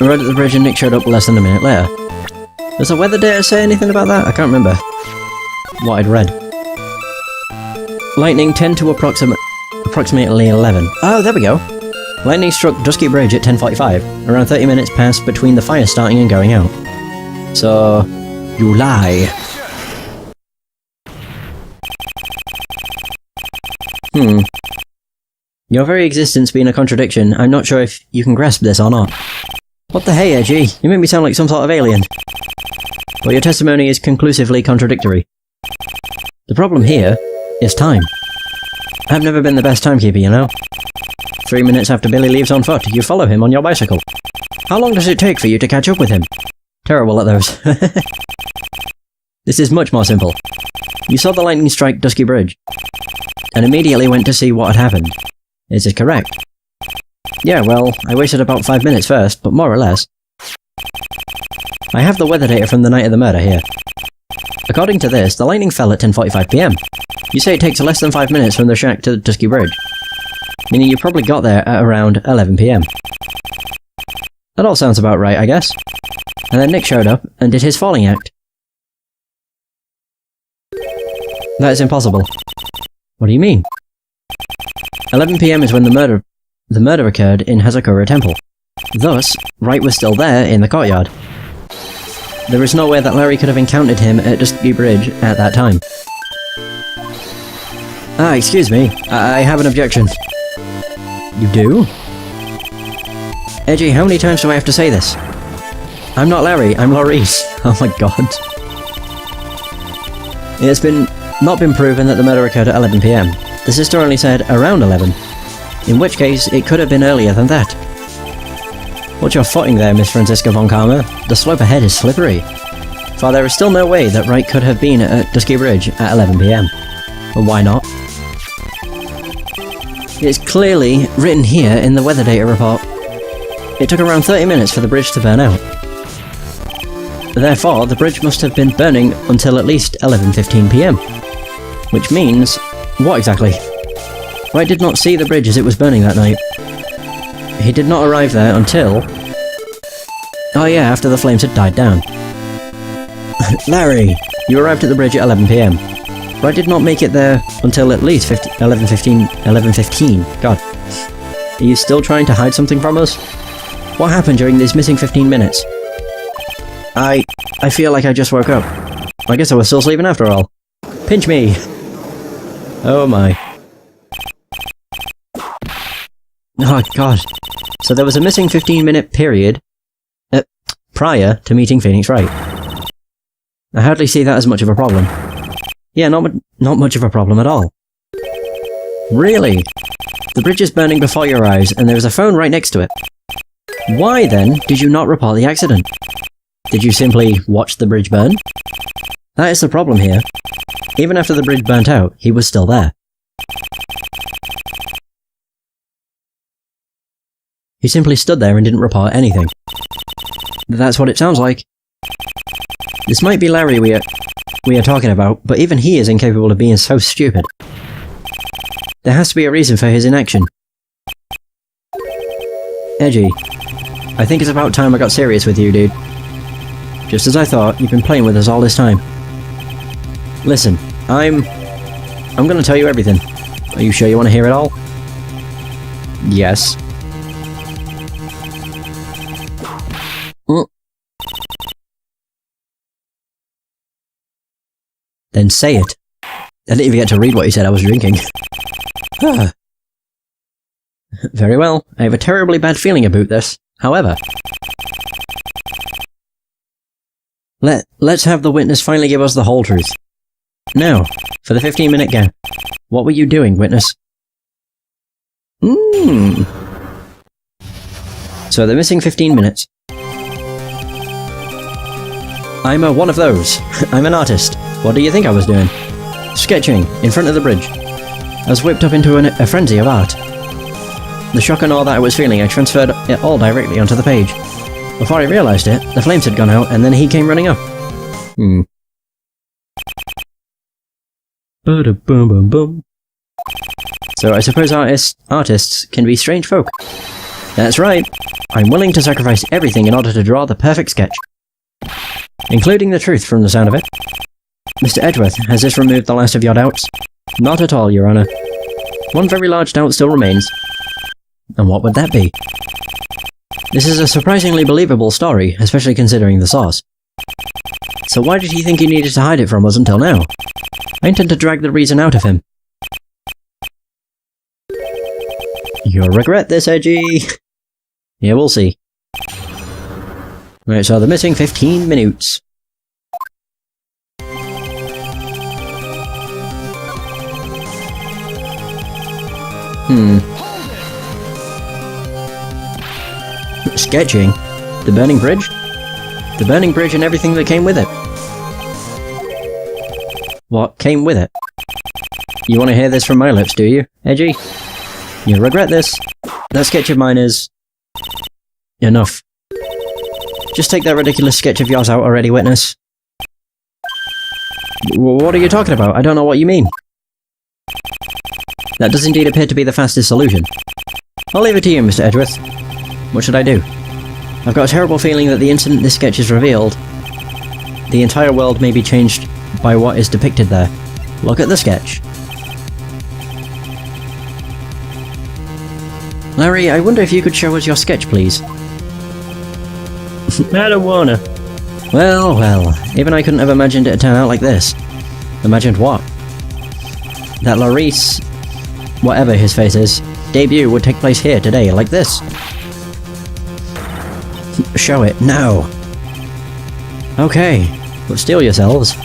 I rode at the bridge and Nick showed up less than a minute later. Does the weather data say anything about that? I can't remember what I'd read. Lightning 10 to approximately 11. Oh, there we go. Lightning struck Dusky Bridge at 10:45, around 30 minutes passed between the fire starting and going out. So, you lie. Your very existence being a contradiction, I'm not sure if you can grasp this or not. What the hey, Edgy? You make me sound like some sort of alien. Well, your testimony is conclusively contradictory. The problem here is time. I've never been the best timekeeper, you know. 3 minutes after Billy leaves on foot, you follow him on your bicycle. How long does it take for you to catch up with him? Terrible at those. This is much more simple. You saw the lightning strike Dusky Bridge, and immediately went to see what had happened. Is it correct? Yeah, well, I wasted about 5 minutes first, but more or less. I have the weather data from the night of the murder here. According to this, the lightning fell at 10:45 PM. You say it takes less than 5 minutes from the shack to the Dusky Bridge, meaning you probably got there at around 11 PM. That all sounds about right, I guess. And then Nick showed up and did his falling act. That is impossible. What do you mean? 11 PM is when the murder occurred in Hazakura Temple. Thus, Wright was still there in the courtyard. There is no way that Larry could have encountered him at Dusky Bridge at that time. Ah, excuse me. I have an objection. You do? Edgy, how many times do I have to say this? I'm not Larry, I'm Laurice. Oh my god. It's not been proven that the murder occurred at 11 PM. The sister only said around 11. In which case, it could have been earlier than that. What's your footing there, Miss Francisca von Karma? The slope ahead is slippery. For there is still no way that Wright could have been at Dusky Bridge at 11 PM. Well, why not? It's clearly written here in the weather data report. It took around 30 minutes for the bridge to burn out. Therefore, the bridge must have been burning until at least 11:15 PM. Which means... what exactly? Wright did not see the bridge as it was burning that night. He did not arrive there until... oh yeah, after the flames had died down. Larry, you arrived at the bridge at 11 PM. Wright did not make it there until at least 11:15. God. Are you still trying to hide something from us? What happened during these missing 15 minutes? I feel like I just woke up. I guess I was still sleeping after all. Pinch me! Oh my. Oh god. So there was a missing 15-minute period prior to meeting Phoenix Wright. I hardly see that as much of a problem. Yeah, not much of a problem at all. Really? The bridge is burning before your eyes, and there is a phone right next to it. Why, then, did you not report the accident? Did you simply watch the bridge burn? That is the problem here. Even after the bridge burnt out, he was still there. He simply stood there and didn't report anything. That's what it sounds like. This might be Larry we are talking about, but even he is incapable of being so stupid. There has to be a reason for his inaction. Edgy, I think it's about time I got serious with you, dude. Just as I thought, you've been playing with us all this time. Listen, I'm gonna tell you everything. Are you sure you want to hear it all? Yes. Then say it. I didn't even get to read what you said I was drinking. Very well, I have a terribly bad feeling about this. However, let's have the witness finally give us the whole truth. Now, for the 15-minute gap. What were you doing, witness? So the missing 15 minutes. I'm one of those. I'm an artist. What do you think I was doing? Sketching, in front of the bridge. I was whipped up into a frenzy of art. The shock and awe that I was feeling, I transferred it all directly onto the page. Before I realised it, the flames had gone out, and then he came running up. So I suppose artists can be strange folk. That's right. I'm willing to sacrifice everything in order to draw the perfect sketch. Including the truth from the sound of it. Mr. Edgeworth, has this removed the last of your doubts? Not at all, Your Honour. One very large doubt still remains. And what would that be? This is a surprisingly believable story, especially considering the source. So why did he think he needed to hide it from us until now? I intend to drag the reason out of him. You'll regret this, Edgy! Yeah, we'll see. Right, so the missing 15 minutes. Sketching? The burning bridge? The burning bridge and everything that came with it. What came with it? You want to hear this from my lips, do you, Edgy? You'll regret this. That sketch of mine is... enough. Just take that ridiculous sketch of yours out already, witness. What are you talking about? I don't know what you mean. That does indeed appear to be the fastest solution. I'll leave it to you, Mr. Edgeworth. What should I do? I've got a terrible feeling that the instant this sketch is revealed, the entire world may be changed by what is depicted there. Look at the sketch. Larry, I wonder if you could show us your sketch, please. I don't wanna. Well, well, even I couldn't have imagined it'd turn out like this. Imagined what? That Laurice, whatever his face is, debut would take place here today, like this. Show it, now! Okay, but steel yourselves.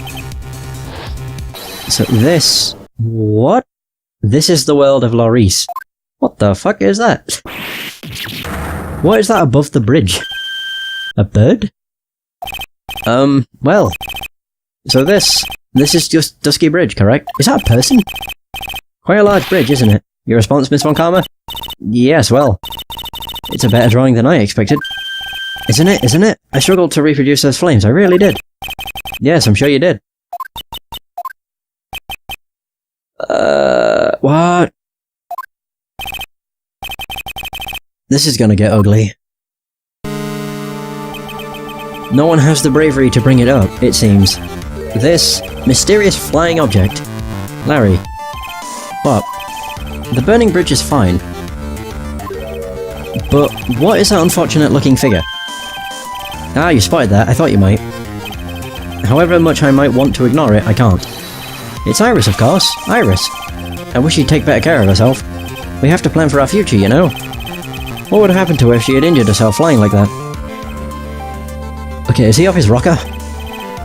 So this... what? This is the world of Laurice. What the fuck is that? What is that above the bridge? A bird? Well... so this is just Dusky Bridge, correct? Is that a person? Quite a large bridge, isn't it? Your response, Miss Von Karma? Yes, well... it's a better drawing than I expected. Isn't it? Isn't it? I struggled to reproduce those flames, I really did. Yes, I'm sure you did. What? This is gonna get ugly. No one has the bravery to bring it up, it seems. This mysterious flying object. Larry. What? The burning bridge is fine. But what is that unfortunate looking figure? Ah, you spotted that, I thought you might. However much I might want to ignore it, I can't. It's Iris, of course. Iris. I wish she'd take better care of herself. We have to plan for our future, you know. What would have happened to her if she had injured herself flying like that? Okay, is he off his rocker?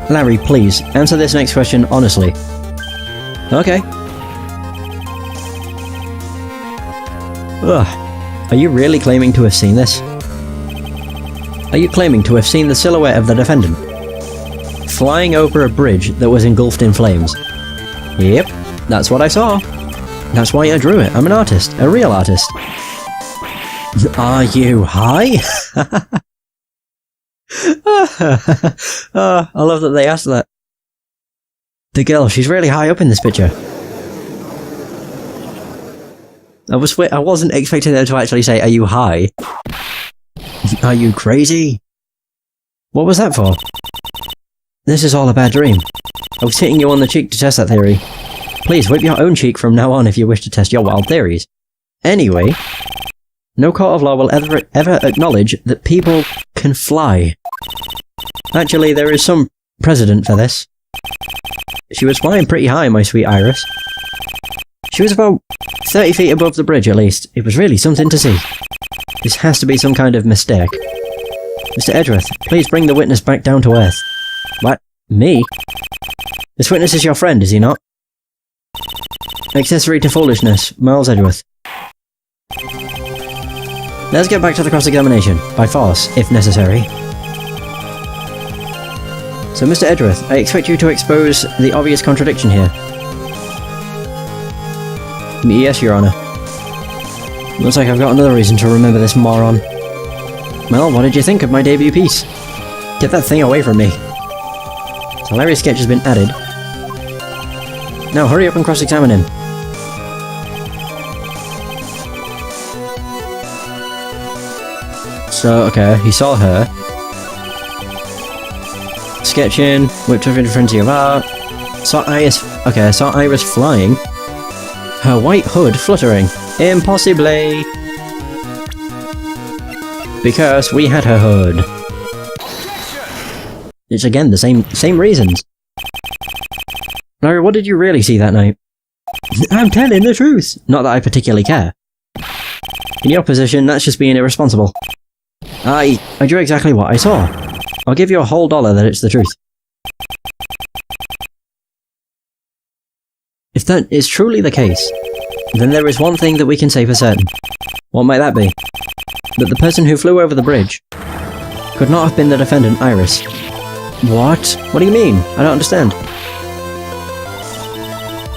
Larry, please, answer this next question honestly. Okay. Ugh. Are you really claiming to have seen this? Are you claiming to have seen the silhouette of the defendant? Flying over a bridge that was engulfed in flames? Yep, that's what I saw. That's why I drew it. I'm an artist. A real artist. Are you high? Oh, I love that they asked that. The girl, she's really high up in this picture. I wasn't expecting her to actually say, are you high? Are you crazy? What was that for? This is all a bad dream. I was hitting you on the cheek to test that theory. Please, whip your own cheek from now on if you wish to test your wild theories. Anyway, no court of law will ever acknowledge that people can fly. Actually, there is some precedent for this. She was flying pretty high, my sweet Iris. She was about 30 feet above the bridge, at least. It was really something to see. This has to be some kind of mistake. Mr. Edgeworth, please bring the witness back down to earth. What? Me? This witness is your friend, is he not? Accessory to foolishness, Miles Edgeworth. Let's get back to the cross-examination, by force, if necessary. So, Mr. Edgeworth, I expect you to expose the obvious contradiction here. Yes, Your Honour. Looks like I've got another reason to remember this moron. Well, what did you think of my debut piece? Get that thing away from me. So Larry's sketch has been added. Now hurry up and cross-examine him. So, okay, he saw her. Sketching, whipped her in frenzy of art. Saw Iris flying. Her white hood fluttering. Impossibly! Because we had her hood. It's again the same reasons. Larry, what did you really see that night? I'm telling the truth! Not that I particularly care. In your position, that's just being irresponsible. I drew exactly what I saw. I'll give you a whole $1 that it's the truth. If that is truly the case, then there is one thing that we can say for certain. What might that be? That the person who flew over the bridge could not have been the defendant, Iris. What? What do you mean? I don't understand.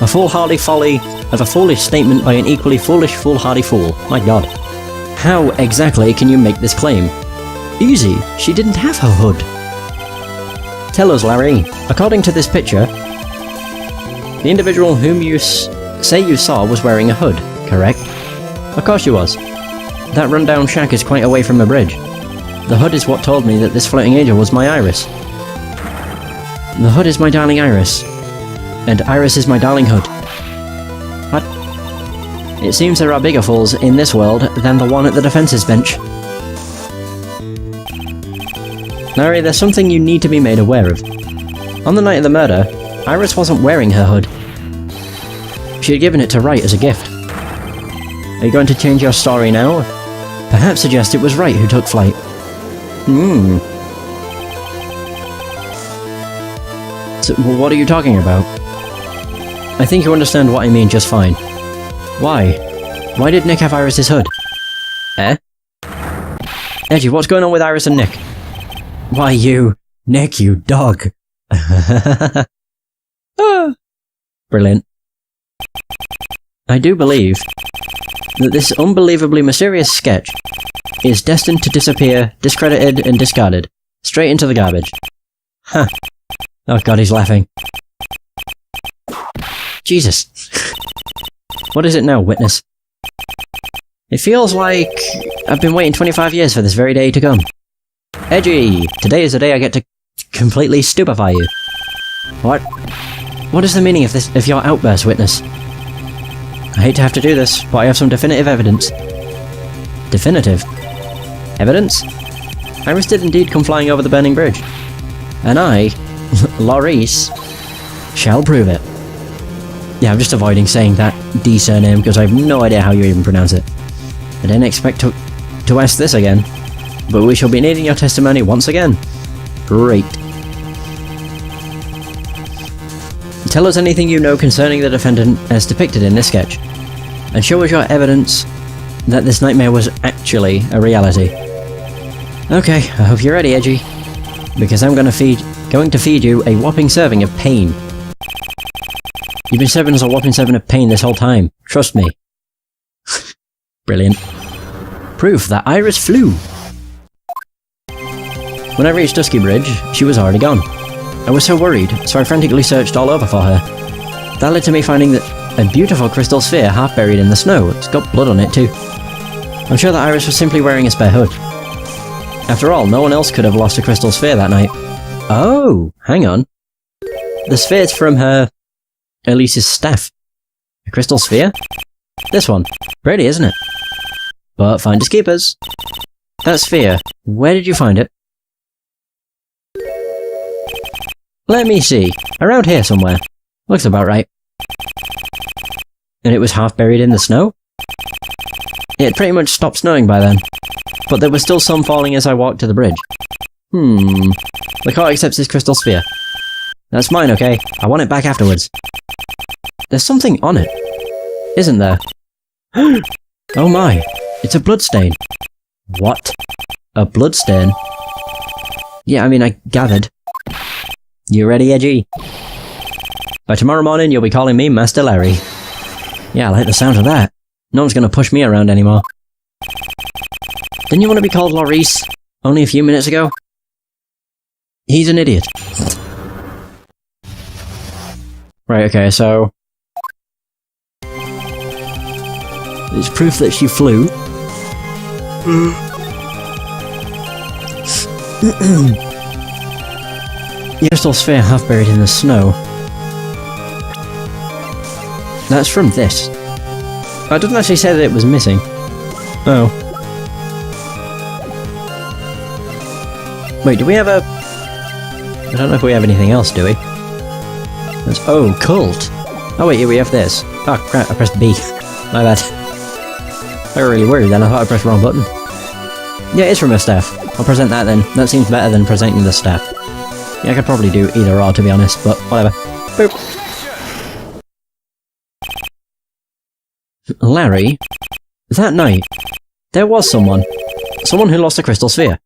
A foolhardy folly of a foolish statement by an equally foolish, foolhardy fool. My god. How exactly can you make this claim? Easy. She didn't have her hood. Tell us, Larry. According to this picture, the individual whom you say you saw was wearing a hood, correct? Of course she was. That rundown shack is quite away from a bridge. The hood is what told me that this floating angel was my Iris. The hood is my darling Iris. And Iris is my darling hood. What? It seems there are bigger fools in this world than the one at the defence's bench. Larry, there's something you need to be made aware of. On the night of the murder, Iris wasn't wearing her hood. She had given it to Wright as a gift. Are you going to change your story now? Perhaps suggest it was Wright who took flight. So, what are you talking about? I think you understand what I mean just fine. Why? Why did Nick have Iris's hood? Eh? Edgy, what's going on with Iris and Nick? Why you... Nick, you dog. Brilliant. I do believe that this unbelievably mysterious sketch is destined to disappear, discredited and discarded, straight into the garbage. Huh. Oh god, he's laughing. Jesus. What is it now, witness? It feels like I've been waiting 25 years for this very day to come. Edgy! Today is the day I get to completely stupefy you. What? What is the meaning of this, of your outburst, witness? I hate to have to do this, but I have some definitive evidence. Definitive? Evidence? Iris did indeed come flying over the burning bridge. And I, Laurice, shall prove it. Yeah, I'm just avoiding saying that D surname because I have no idea how you even pronounce it. I didn't expect to ask this again, but we shall be needing your testimony once again. Great. Tell us anything you know concerning the defendant as depicted in this sketch, and show us your evidence that this nightmare was actually a reality. Okay, I hope you're ready, Edgy, because I'm going to feed you a whopping serving of pain. You've been serving us a whopping serving of pain this whole time. Trust me. Brilliant. Proof that Iris flew. When I reached Dusky Bridge, she was already gone. I was so worried, so I frantically searched all over for her. That led to me finding a beautiful crystal sphere half buried in the snow. It's got blood on it too. I'm sure that Iris was simply wearing a spare hood. After all, no one else could have lost a crystal sphere that night. Oh, hang on. The sphere's from her... Elise's staff. A crystal sphere? This one. Pretty, isn't it? But finders keepers. That sphere, where did you find it? Let me see. Around here somewhere. Looks about right. And it was half buried in the snow? It had pretty much stopped snowing by then. But there was still some falling as I walked to the bridge. The court accepts this crystal sphere. That's mine, okay? I want it back afterwards. There's something on it. Isn't there? Oh my. It's a bloodstain. What? A bloodstain? Yeah, I mean, I gathered. You ready, Edgy? By tomorrow morning, you'll be calling me Master Larry. Yeah, I like the sound of that. No one's gonna push me around anymore. Didn't you want to be called Laurice only a few minutes ago? He's an idiot. Right, okay, so... It's proof that she flew. The crystal sphere half buried in the snow. That's from this. I didn't actually say that it was missing. Oh. Wait, do we have a... I don't know if we have anything else, do we? That's... Oh, cult! Oh wait, here we have this. Oh crap, I pressed B. My bad. I got really worried then, I thought I pressed the wrong button. Yeah, it's from a staff. I'll present that then. That seems better than presenting the staff. Yeah, I could probably do either or, to be honest, but whatever. Boop! Larry, that night, there was someone. Someone who lost a crystal sphere.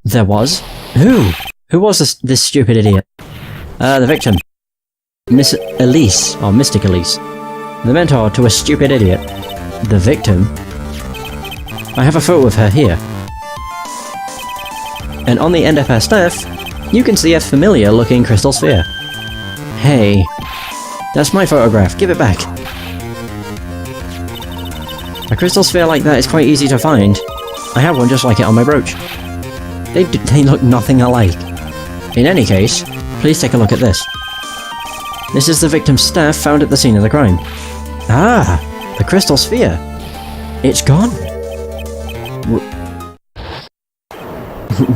There was? Who? Who was this stupid idiot? The victim. Miss Elise, or Mystic Elise. The mentor to a stupid idiot. The victim? I have a photo of her here. And on the end of her staff, you can see a familiar looking crystal sphere. Hey, that's my photograph, give it back. A crystal sphere like that is quite easy to find. I have one just like it on my brooch. They look nothing alike. In any case, please take a look at this. This is the victim's staff found at the scene of the crime. Ah, the crystal sphere. It's gone.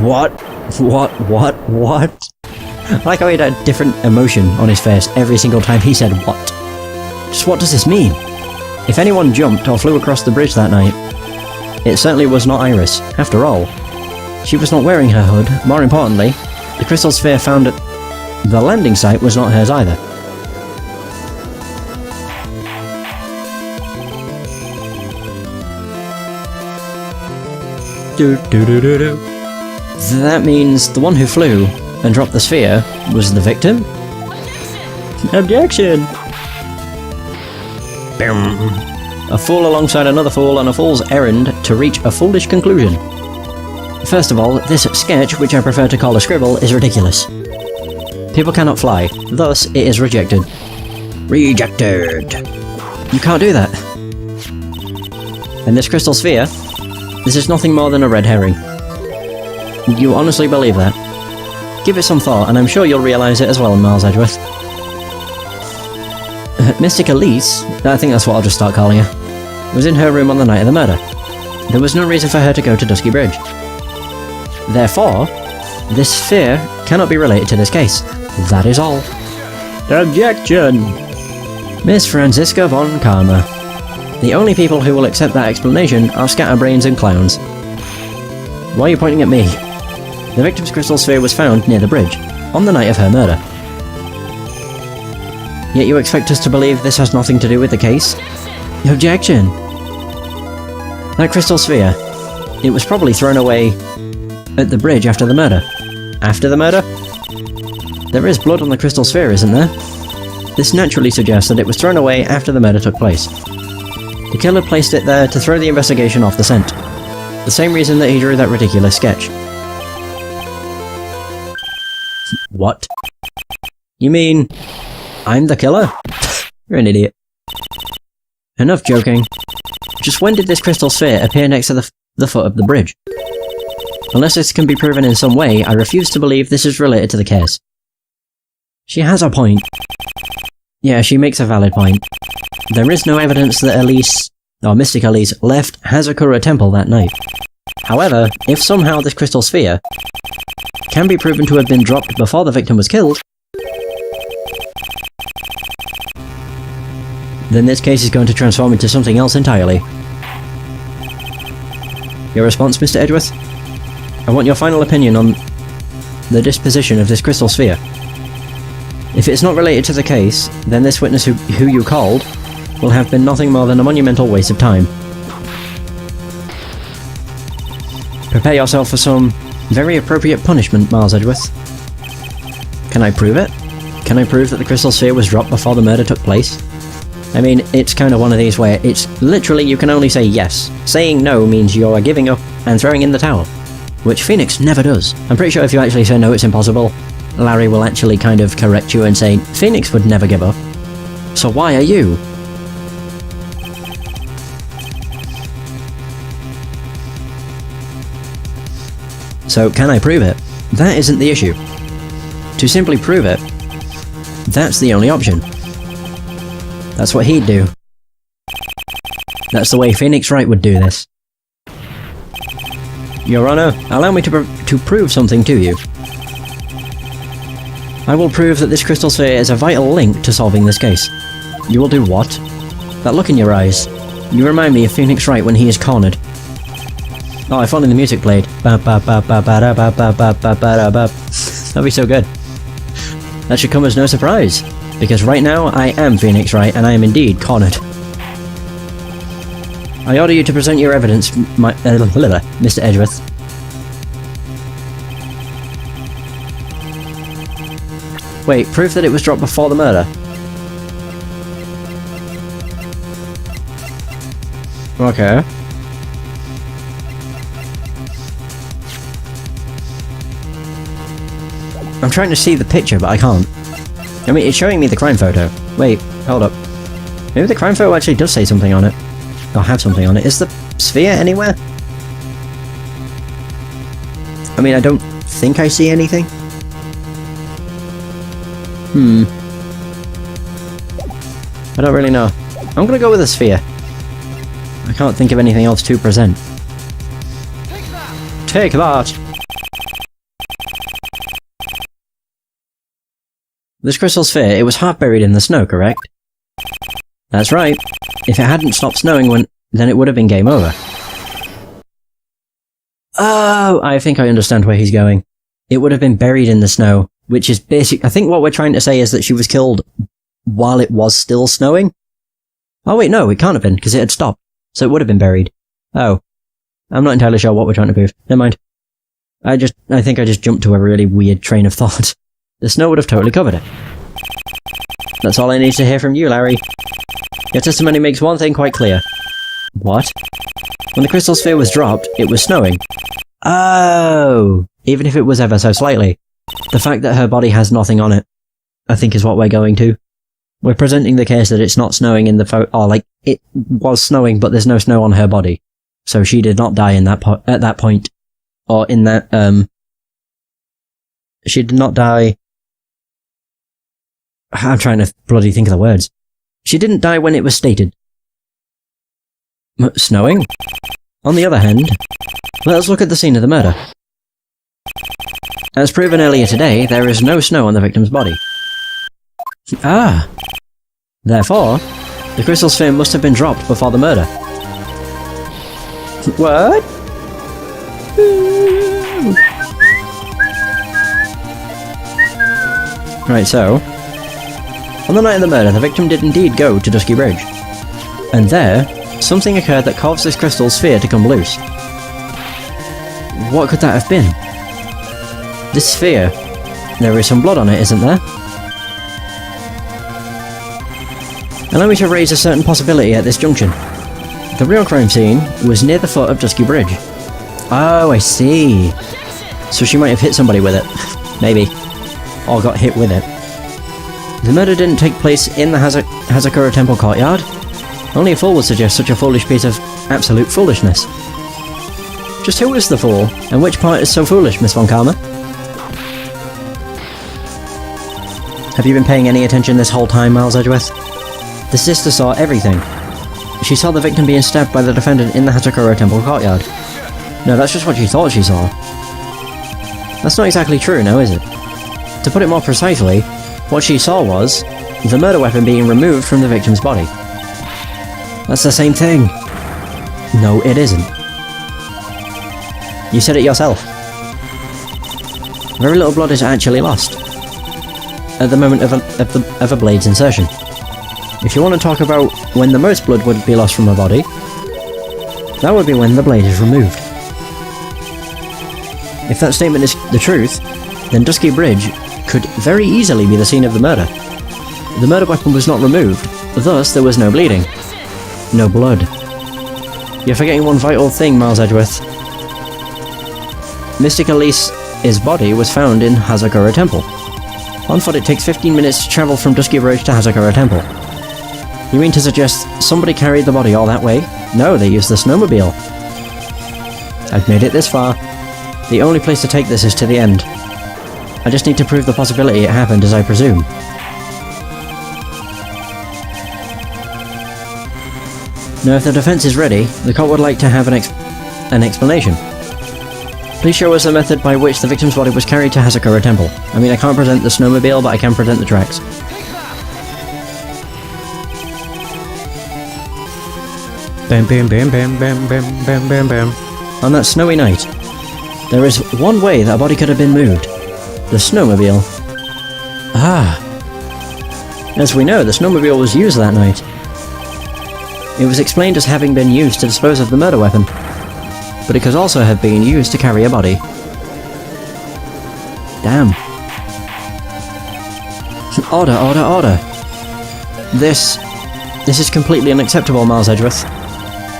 What? I like how he had a different emotion on his face every single time he said what. Just what does this mean? If anyone jumped or flew across the bridge that night, it certainly was not Iris. After all, she was not wearing her hood. More importantly, the crystal sphere found at the landing site was not hers either. That means the one who flew and dropped the sphere was the victim? Objection! A fool alongside another fool on a fool's errand to reach a foolish conclusion. First of all, this sketch, which I prefer to call a scribble, is ridiculous. People cannot fly, thus it is rejected. Rejected! You can't do that. And this crystal sphere, this is nothing more than a red herring. You honestly believe that? Give it some thought, and I'm sure you'll realise it as well, Miles Edgeworth. Mystic Elise, I think that's what I'll just start calling her, was in her room on the night of the murder. There was no reason for her to go to Dusky Bridge. Therefore, this sphere cannot be related to this case. That is all. Objection! Miss Franziska von Karma. The only people who will accept that explanation are scatterbrains and clowns. Why are you pointing at me? The victim's crystal sphere was found near the bridge, on the night of her murder. Yet you expect us to believe this has nothing to do with the case? Objection! That crystal sphere, it was probably thrown away at the bridge after the murder. After the murder? There is blood on the crystal sphere, isn't there? This naturally suggests that it was thrown away after the murder took place. The killer placed it there to throw the investigation off the scent. The same reason that he drew that ridiculous sketch. What? You mean... I'm the killer? You're an idiot. Enough joking. Just when did this crystal sphere appear next to the foot of the bridge? Unless this can be proven in some way, I refuse to believe this is related to the case. She has a point. Yeah, she makes a valid point. There is no evidence that Elise, or Mystic Elise, left Hazakura Temple that night. However, if somehow this crystal sphere can be proven to have been dropped before the victim was killed, then this case is going to transform into something else entirely. Your response, Mr. Edgeworth? I want your final opinion on the disposition of this crystal sphere. If it's not related to the case, then this witness who you called will have been nothing more than a monumental waste of time. Prepare yourself for some very appropriate punishment, Miles Edgeworth. Can I prove it? Can I prove that the crystal sphere was dropped before the murder took place? I mean, it's kind of one of these where it's literally you can only say yes. Saying no means you are giving up and throwing in the towel. Which Phoenix never does. I'm pretty sure if you actually say no, it's impossible, Larry will actually kind of correct you and say, Phoenix would never give up. So why are you? So can I prove it? That isn't the issue. To simply prove it, that's the only option. That's what he'd do. That's the way Phoenix Wright would do this. Your Honor, allow me to prove something to you. I will prove that this crystal sphere is a vital link to solving this case. You will do what? That look in your eyes. You remind me of Phoenix Wright when he is cornered. Oh, if only the music played. That'd be so good. That should come as no surprise, because right now I am Phoenix Wright and I am indeed cornered. I order you to present your evidence, Mr. Edgeworth. Wait, proof that it was dropped before the murder? Okay. I'm trying to see the picture, but I can't. I mean, it's showing me the crime photo. Wait, hold up. Maybe the crime photo actually does say something on it. Or have something on it. Is the sphere anywhere? I mean, I don't think I see anything. I don't really know. I'm gonna go with a sphere. I can't think of anything else to present. Take that! This crystal sphere, it was half buried in the snow, correct? That's right. If it hadn't stopped snowing then it would have been game over. Oh, I think I understand where he's going. It would have been buried in the snow, which is basic. I think what we're trying to say is that she was killed while it was still snowing? Oh wait, no, it can't have been, because it had stopped. So it would have been buried. Oh. I'm not entirely sure what we're trying to prove. Never mind. I think I just jumped to a really weird train of thought. The snow would have totally covered it. That's all I need to hear from you, Larry. Your testimony makes one thing quite clear. What? When the crystal sphere was dropped, it was snowing. Oh! Even if it was ever so slightly. The fact that her body has nothing on it, I think is what we're going to. We're presenting the case that it's not snowing in the photo, or like, it was snowing but there's no snow on her body. So she did not die in that at that point. Or in that, she did not die... I'm trying to bloody think of the words. She didn't die when it was stated. Snowing? On the other hand, let us look at the scene of the murder. As proven earlier today, there is no snow on the victim's body. Ah! Therefore, the crystal sphere must have been dropped before the murder. What? Right, so... on the night of the murder, the victim did indeed go to Dusky Bridge. And there, something occurred that caused this crystal sphere to come loose. What could that have been? This sphere, there is some blood on it, isn't there? Allow me to raise a certain possibility at this junction. The real crime scene was near the foot of Dusky Bridge. Oh, I see. So she might have hit somebody with it. Maybe. Or got hit with it. The murder didn't take place in the Hazakura Temple courtyard. Only a fool would suggest such a foolish piece of absolute foolishness. Just who is the fool, and which part is so foolish, Miss Von Karma? Have you been paying any attention this whole time, Miles Edgeworth? The sister saw everything. She saw the victim being stabbed by the defendant in the Hazakura Temple courtyard. No, that's just what she thought she saw. That's not exactly true, now is it? To put it more precisely, what she saw was the murder weapon being removed from the victim's body. That's the same thing. No, it isn't. You said it yourself. Very little blood is actually lost at the moment of a blade's insertion. If you want to talk about when the most blood would be lost from a body, that would be when the blade is removed. If that statement is the truth, then Dusky Bridge could very easily be the scene of the murder. The murder weapon was not removed, thus there was no bleeding. No blood. You're forgetting one vital thing, Miles Edgeworth. Mystic Elise's body was found in Hazakura Temple. On foot it takes 15 minutes to travel from Dusky Bridge to Hazakura Temple. You mean to suggest somebody carried the body all that way? No, they used the snowmobile. I've made it this far. The only place to take this is to the end. I just need to prove the possibility it happened as I presume. Now if the defense is ready, the court would like to have an explanation. Please show us a method by which the victim's body was carried to Hasakura Temple. I mean, I can't present the snowmobile, but I can present the tracks. Bam bam bam bam bam bam bam bam bam. On that snowy night, there is one way that a body could have been moved. The snowmobile. Ah. As we know, the snowmobile was used that night. It was explained as having been used to dispose of the murder weapon, but it could also have been used to carry a body. Damn. Order, order, order. This is completely unacceptable, Miles Edgeworth.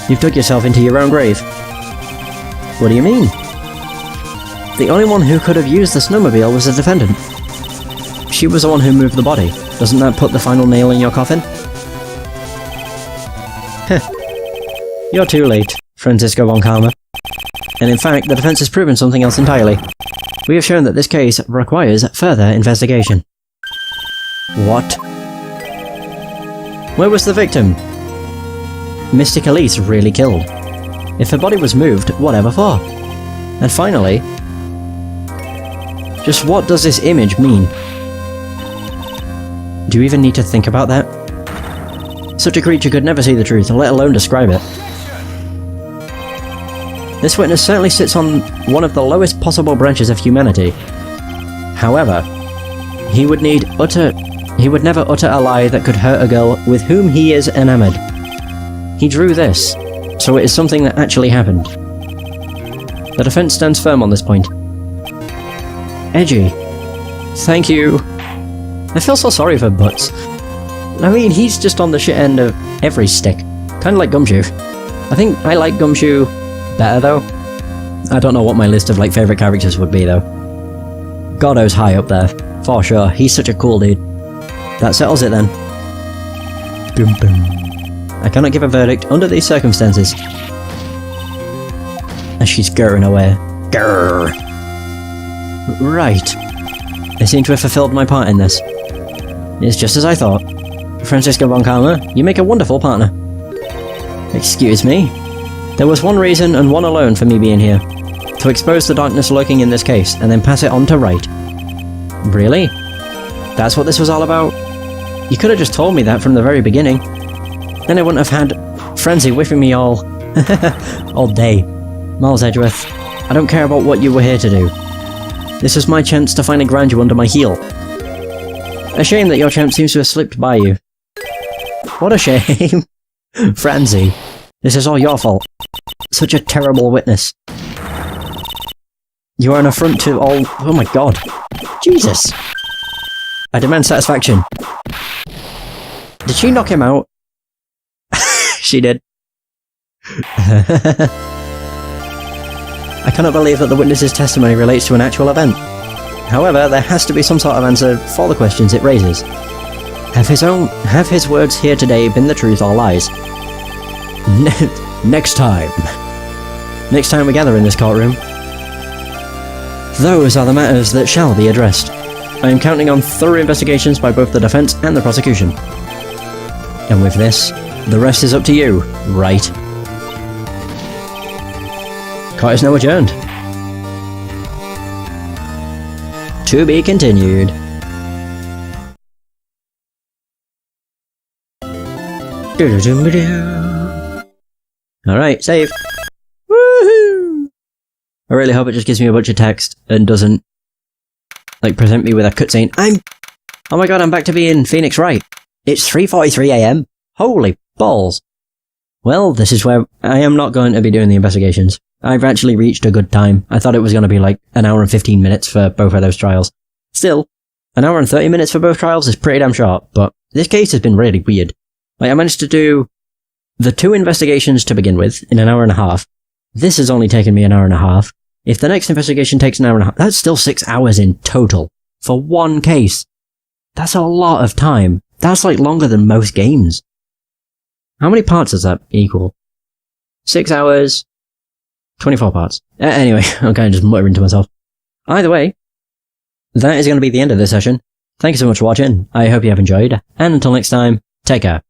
You've dug yourself into your own grave. What do you mean? The only one who could have used the snowmobile was the defendant. She was the one who moved the body. Doesn't that put the final nail in your coffin? Heh. You're too late, Francisco von Karma. And in fact, the defense has proven something else entirely. We have shown that this case requires further investigation. What? Where was the victim? Mystic Elise really killed. If her body was moved, whatever for? And finally, just what does this image mean? Do you even need to think about that? Such a creature could never see the truth, let alone describe it. This witness certainly sits on one of the lowest possible branches of humanity. However, he would never utter a lie that could hurt a girl with whom he is enamored. He drew this, so it is something that actually happened. The defense stands firm on this point. Edgy. Thank you. I feel so sorry for Butts. I mean, he's just on the shit end of every stick. Kinda like Gumshoe. I think I like Gumshoe better though. I don't know what my list of like favourite characters would be though. Godot's high up there, for sure. He's such a cool dude. That settles it then. Boom boom. I cannot give a verdict under these circumstances. As she's gurring away. Grrr. Right. I seem to have fulfilled my part in this. It's just as I thought. Francisco von Karma, you make a wonderful partner. Excuse me? There was one reason and one alone for me being here. To expose the darkness lurking in this case, and then pass it on to Wright. Really? That's what this was all about? You could have just told me that from the very beginning. Then I wouldn't have had Frenzy whipping me all day. Miles Edgeworth, I don't care about what you were here to do. This is my chance to finally grind you under my heel. A shame that your champ seems to have slipped by you. What a shame. Franzi, this is all your fault. Such a terrible witness. You are an affront to all— oh my god. Jesus. I demand satisfaction. Did she knock him out? She did. I cannot believe that the witness's testimony relates to an actual event. However, there has to be some sort of answer for the questions it raises. Have his words here today been the truth or lies? Next time. Next time we gather in this courtroom. Those are the matters that shall be addressed. I am counting on thorough investigations by both the defense and the prosecution. And with this, the rest is up to you, Wright. Court is now adjourned. To be continued. Alright, save. Woohoo! I really hope it just gives me a bunch of text and doesn't, like, present me with a cutscene. Oh my god, I'm back to being Phoenix Wright. It's 3:43 AM. Holy balls. Well, this is where I am not going to be doing the investigations. I've actually reached a good time. I thought it was going to be like an hour and 15 minutes for both of those trials. Still, an hour and 30 minutes for both trials is pretty damn short, but this case has been really weird. Like, I managed to do the 2 investigations to begin with in an hour and a half. This has only taken me an hour and a half. If the next investigation takes an hour and a half, that's still 6 hours in total for one case. That's a lot of time. That's like longer than most games. How many parts does that equal? 6 hours 24 parts. Anyway, I'm kind of just muttering to myself. Either way, that is going to be the end of this session. Thank you so much for watching. I hope you have enjoyed. And until next time, take care.